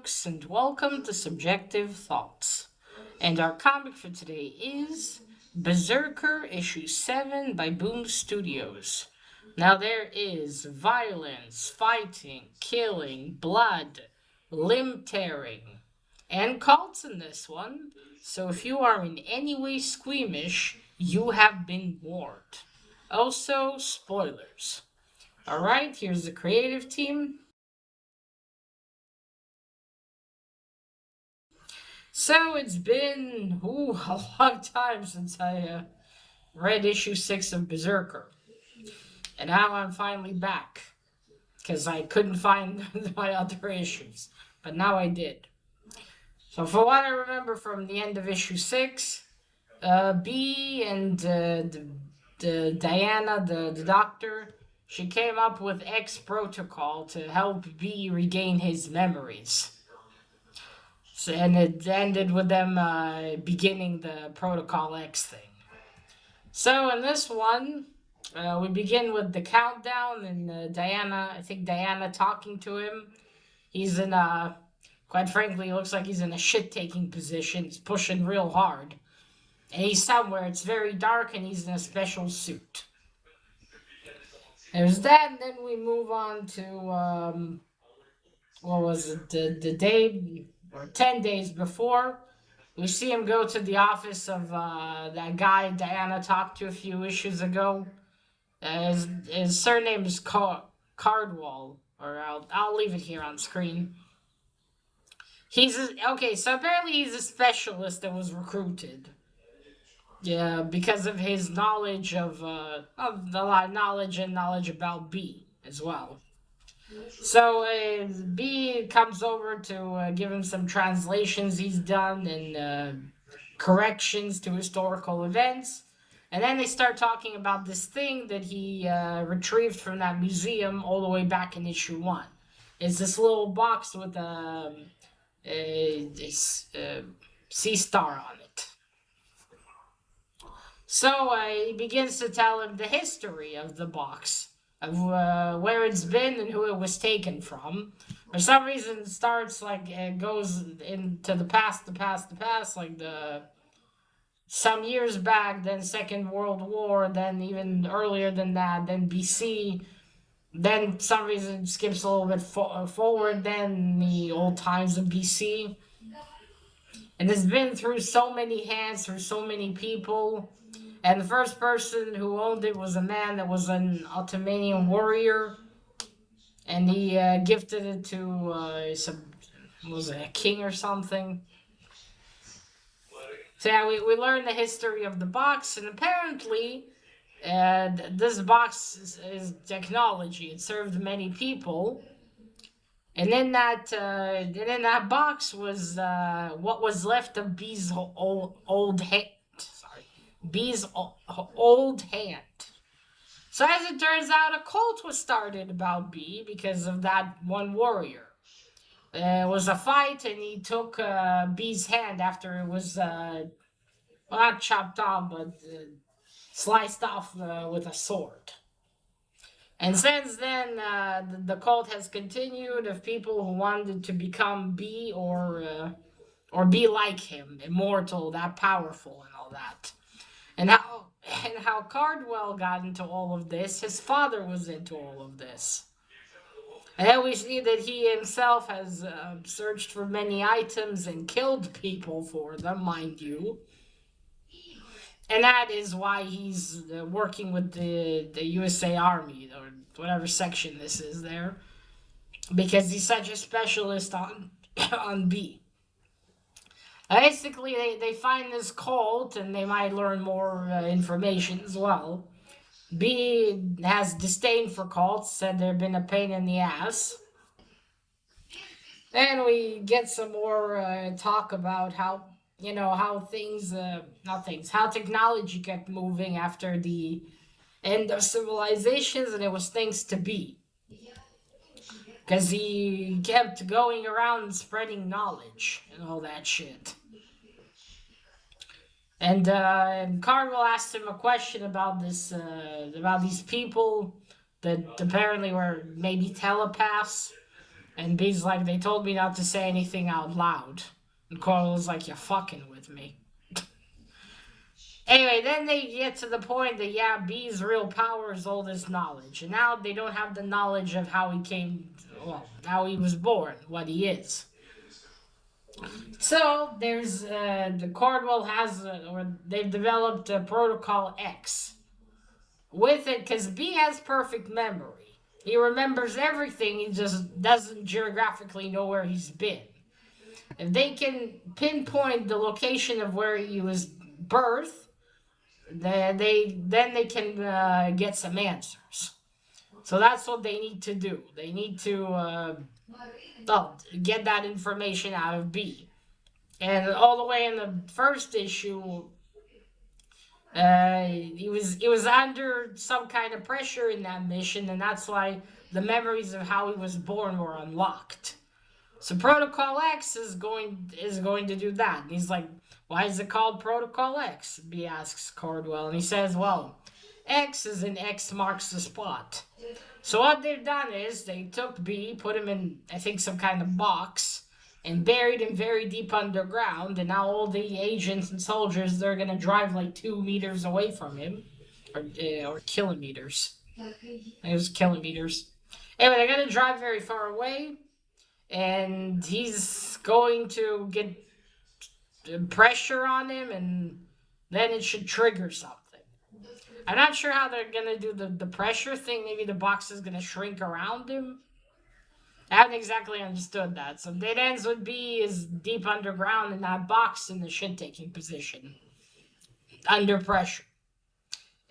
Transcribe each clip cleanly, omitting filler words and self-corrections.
folks, and welcome to Subjective Thoughts. And our comic for today is BRZRKR Issue 7 by Boom Studios. Now, there is violence, fighting, killing, blood, limb tearing, and cults in this one. So, if you are in any way squeamish, you have been warned. Also, spoilers. Alright, here's the creative team. So it's been a long time since I read issue 6 of BRZRKR. And now I'm finally back. Because I couldn't find my other issues. But now I did. So for what I remember from the end of issue 6, B and the Diana, the doctor, she came up with X protocol to help B regain his memories. So, and it ended with them beginning the Protocol X thing. So in this one, we begin with the countdown and I think Diana talking to him. He's in a, quite frankly, looks like he's in a shit-taking position. He's pushing real hard. And he's somewhere, it's very dark, and he's in a special suit. There's that, and then we move on to, what was it, the day, or 10 days before. We see him go to the office of that guy Diana talked to a few issues ago. His surname is Cardwell, or I'll leave it here on screen. Okay, so apparently he's a specialist that was recruited. Yeah, because of his knowledge of a lot of knowledge and knowledge about B as well. So B comes over to give him some translations he's done and corrections to historical events. And then they start talking about this thing that he retrieved from that museum all the way back in issue 1. It's this little box with a sea star on it. So he begins to tell him the history of the box, of where it's been and who it was taken from. For some reason, it starts like it goes into the past, like some years back, then Second World War, then even earlier than that, then BC. Then some reason it skips a little bit forward, then the old times of BC. And it's been through so many hands, through so many people. And the first person who owned it was a man that was an Ottomanian warrior. And he gifted it to was it a king or something? So yeah, we learned the history of the box, and apparently this box is technology. It served many people. And in that box was what was left of B's old hand. Sorry, B's old hand. So as it turns out, a cult was started about B because of that one warrior. It was a fight, and he took B's hand after it was well, not chopped off, but sliced off with a sword. And since then, the cult has continued of people who wanted to become B or be like him, immortal, that powerful, and all that. And how Cardwell got into all of this. His father was into all of this. And then we see that he himself has searched for many items and killed people for them, mind you. And that is why he's working with the USA Army, or whatever section this is there, because he's such a specialist on on B. Basically, they find this cult, and they might learn more information as well. B has disdain for cults, said they've been a pain in the ass. Then we get some more talk about how, how things, not things, how technology kept moving after the end of civilizations, and it was thanks to B. Because he kept going around and spreading knowledge and all that shit. And Cargill asked him a question about about these people that apparently were maybe telepaths. And B's like, they told me not to say anything out loud. And Cordwell's like, you're fucking with me. Anyway, then they get to the point that, yeah, B's real power is all this knowledge. And now they don't have the knowledge of how he came, well, how he was born, what he is. So there's, the Cordwell has, or they've developed a Protocol X. With it, because B has perfect memory. He remembers everything, he just doesn't geographically know where he's been. If they can pinpoint the location of where he was birthed, then they can get some answers. So that's what they need to do. They need to get that information out of B. And all the way in the first issue, he was under some kind of pressure in that mission, and that's why the memories of how he was born were unlocked. So Protocol X is going to do that. And he's like, why is it called Protocol X? B asks Cordwell, and he says, well, X is an X marks the spot. So what they've done is they took B, put him in, I think, some kind of box, and buried him very deep underground, and now all the agents and soldiers, they're going to drive like 2 meters away from him. Or kilometers. It was kilometers. Anyway, they're going to drive very far away, and he's going to get pressure on him, and then it should trigger something. I'm not sure how they're going to do the pressure thing. Maybe the box is going to shrink around him. I haven't exactly understood that. So Dead Ends would be is deep underground in that box in the shit-taking position. Under pressure.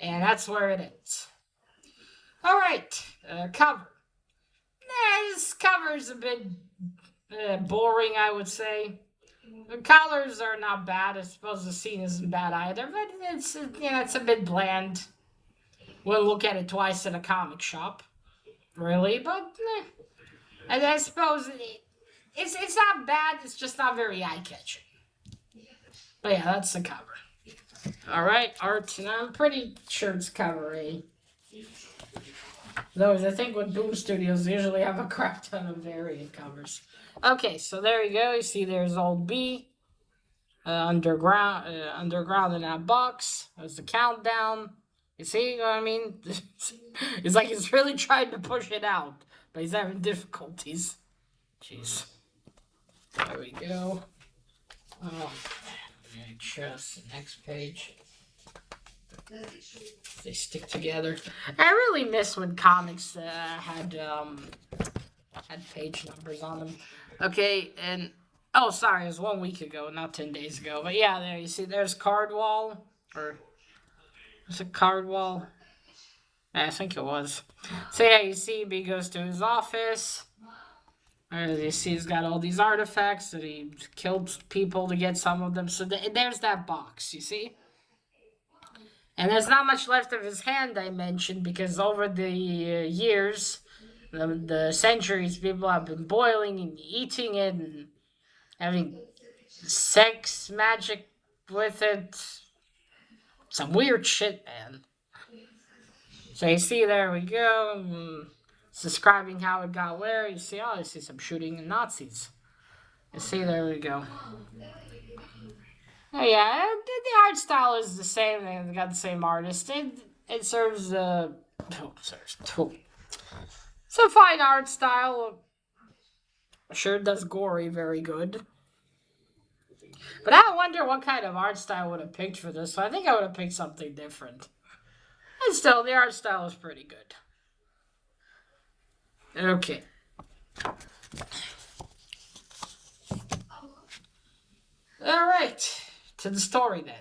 And that's where it is. Alright, cover. This cover is a bit boring, I would say. The colors are not bad. I suppose the scene isn't bad either, but it's it's a bit bland. We'll look at it twice in a comic shop, really. But and I suppose it's not bad. It's just not very eye catching. But yeah, that's the cover. All right, art, and I'm pretty sure it's cover A. Though I think with Boom Studios, they usually have a crap ton of variant covers. Okay, so there you go. You see, there's old B. Underground in that box. There's the countdown. You see what I mean? It's like he's really trying to push it out, but he's having difficulties. Jeez. There we go. Oh, just the next page. They stick together. I really miss when comics had page numbers on them. Okay, and oh, sorry, it was 1 week ago, not 10 days ago. But yeah, there you see, there's Cardwell, or was it Cardwell? I think it was. So yeah, you see, B goes to his office. You see, he's got all these artifacts that he killed people to get some of them. So there's that box, you see. And there's not much left of his hand, I mentioned, because over the years, the centuries, people have been boiling and eating it and having sex magic with it. Some weird shit, man. So you see, there we go. It's describing how it got where. You see, oh, you see some shooting and Nazis. You see, there we go. Oh yeah, the art style is the same. They got the same artist. It serves it's a fine art style. Sure does gory very good. But I wonder what kind of art style I would have picked for this. So I think I would have picked something different. And still, the art style is pretty good. Okay. All right. To the story then.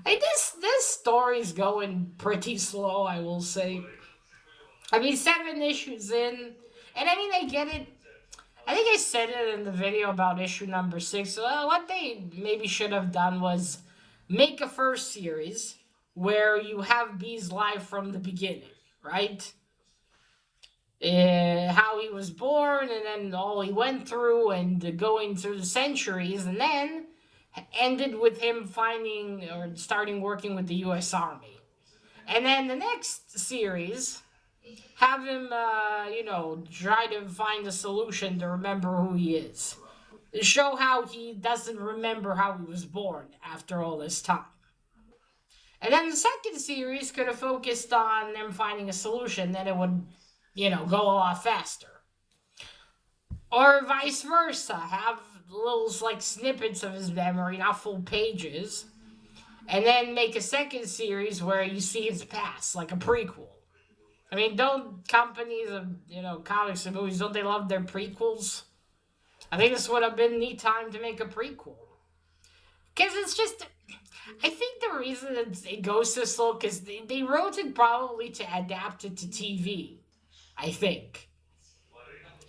This story's going pretty slow, I will say. I mean, 7 issues in, and I mean, I get it. I think I said it in the video about issue number 6. What they maybe should have done was make a first series where you have B's life from the beginning, right? How he was born, and then all he went through, and going through the centuries, and then ended with him finding or starting working with the U.S. Army. And then the next series have him, try to find a solution to remember who he is. Show how he doesn't remember how he was born after all this time. And then the second series could have focused on them finding a solution, then it would, go a lot faster. Or vice versa, have little like snippets of his memory, not full pages, and then make a second series where you see his past, like a prequel. I mean, don't companies of comics and movies, don't they love their prequels? I think this would have been the time to make a prequel. Because it's just, I think the reason it goes so slow, because they wrote it probably to adapt it to TV. I think.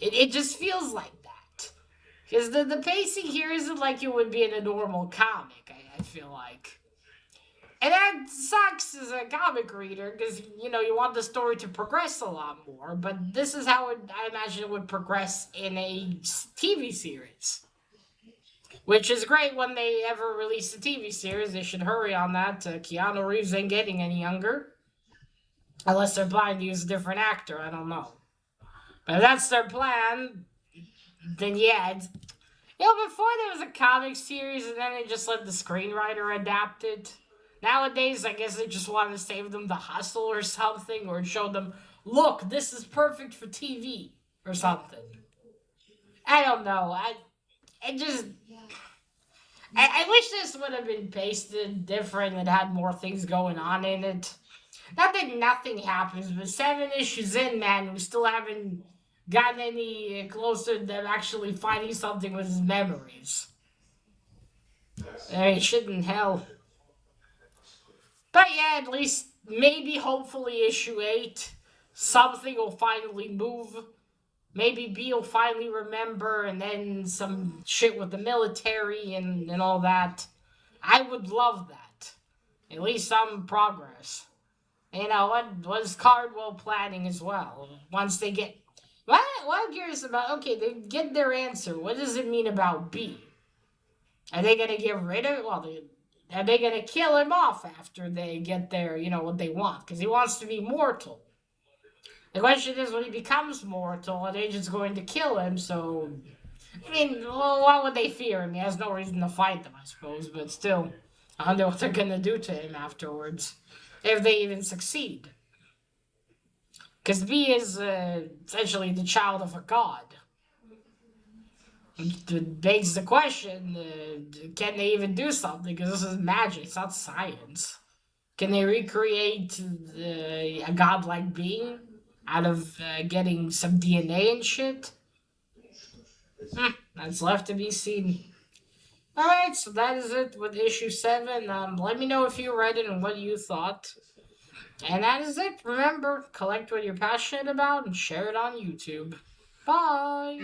It just feels like that. Because the pacing here isn't like it would be in a normal comic, I feel like. And that sucks as a comic reader because you want the story to progress a lot more. But this is how I imagine it would progress in a TV series, which is great when they ever release a TV series. They should hurry on that. Keanu Reeves ain't getting any younger unless they're planning to use a different actor. I don't know, but if that's their plan, then yeah. Before there was a comic series and then they just let the screenwriter adapt it. Nowadays, I guess they just want to save them the hustle or something, or show them, look, this is perfect for TV or something. I don't know. I just, I wish this would have been pasted different and had more things going on in it. Not that nothing happens, but 7 issues in, man, we still haven't gotten any closer to them actually finding something with his memories. I mean, shit in hell. But yeah, at least maybe hopefully issue 8, something will finally move. Maybe B will finally remember, and then some shit with the military and all that. I would love that. At least some progress. What was Cardwell planning as well? Once they get. What I'm curious about, okay, they get their answer. What does it mean about B? Are they gonna get rid of it? Are they gonna kill him off after they get their, what they want? Because he wants to be mortal. The question is, when he becomes mortal, are they just going to kill him? So, I mean, well, why would they fear him? He has no reason to fight them, I suppose. But still, I wonder what they're gonna do to him afterwards, if they even succeed. Because B is essentially the child of a god. It begs the question, can they even do something? Because this is magic, it's not science. Can they recreate a godlike being out of getting some DNA and shit? That's left to be seen. Alright, so that is it with issue 7. Let me know if you read it and what you thought. And that is it. Remember, collect what you're passionate about and share it on YouTube. Bye!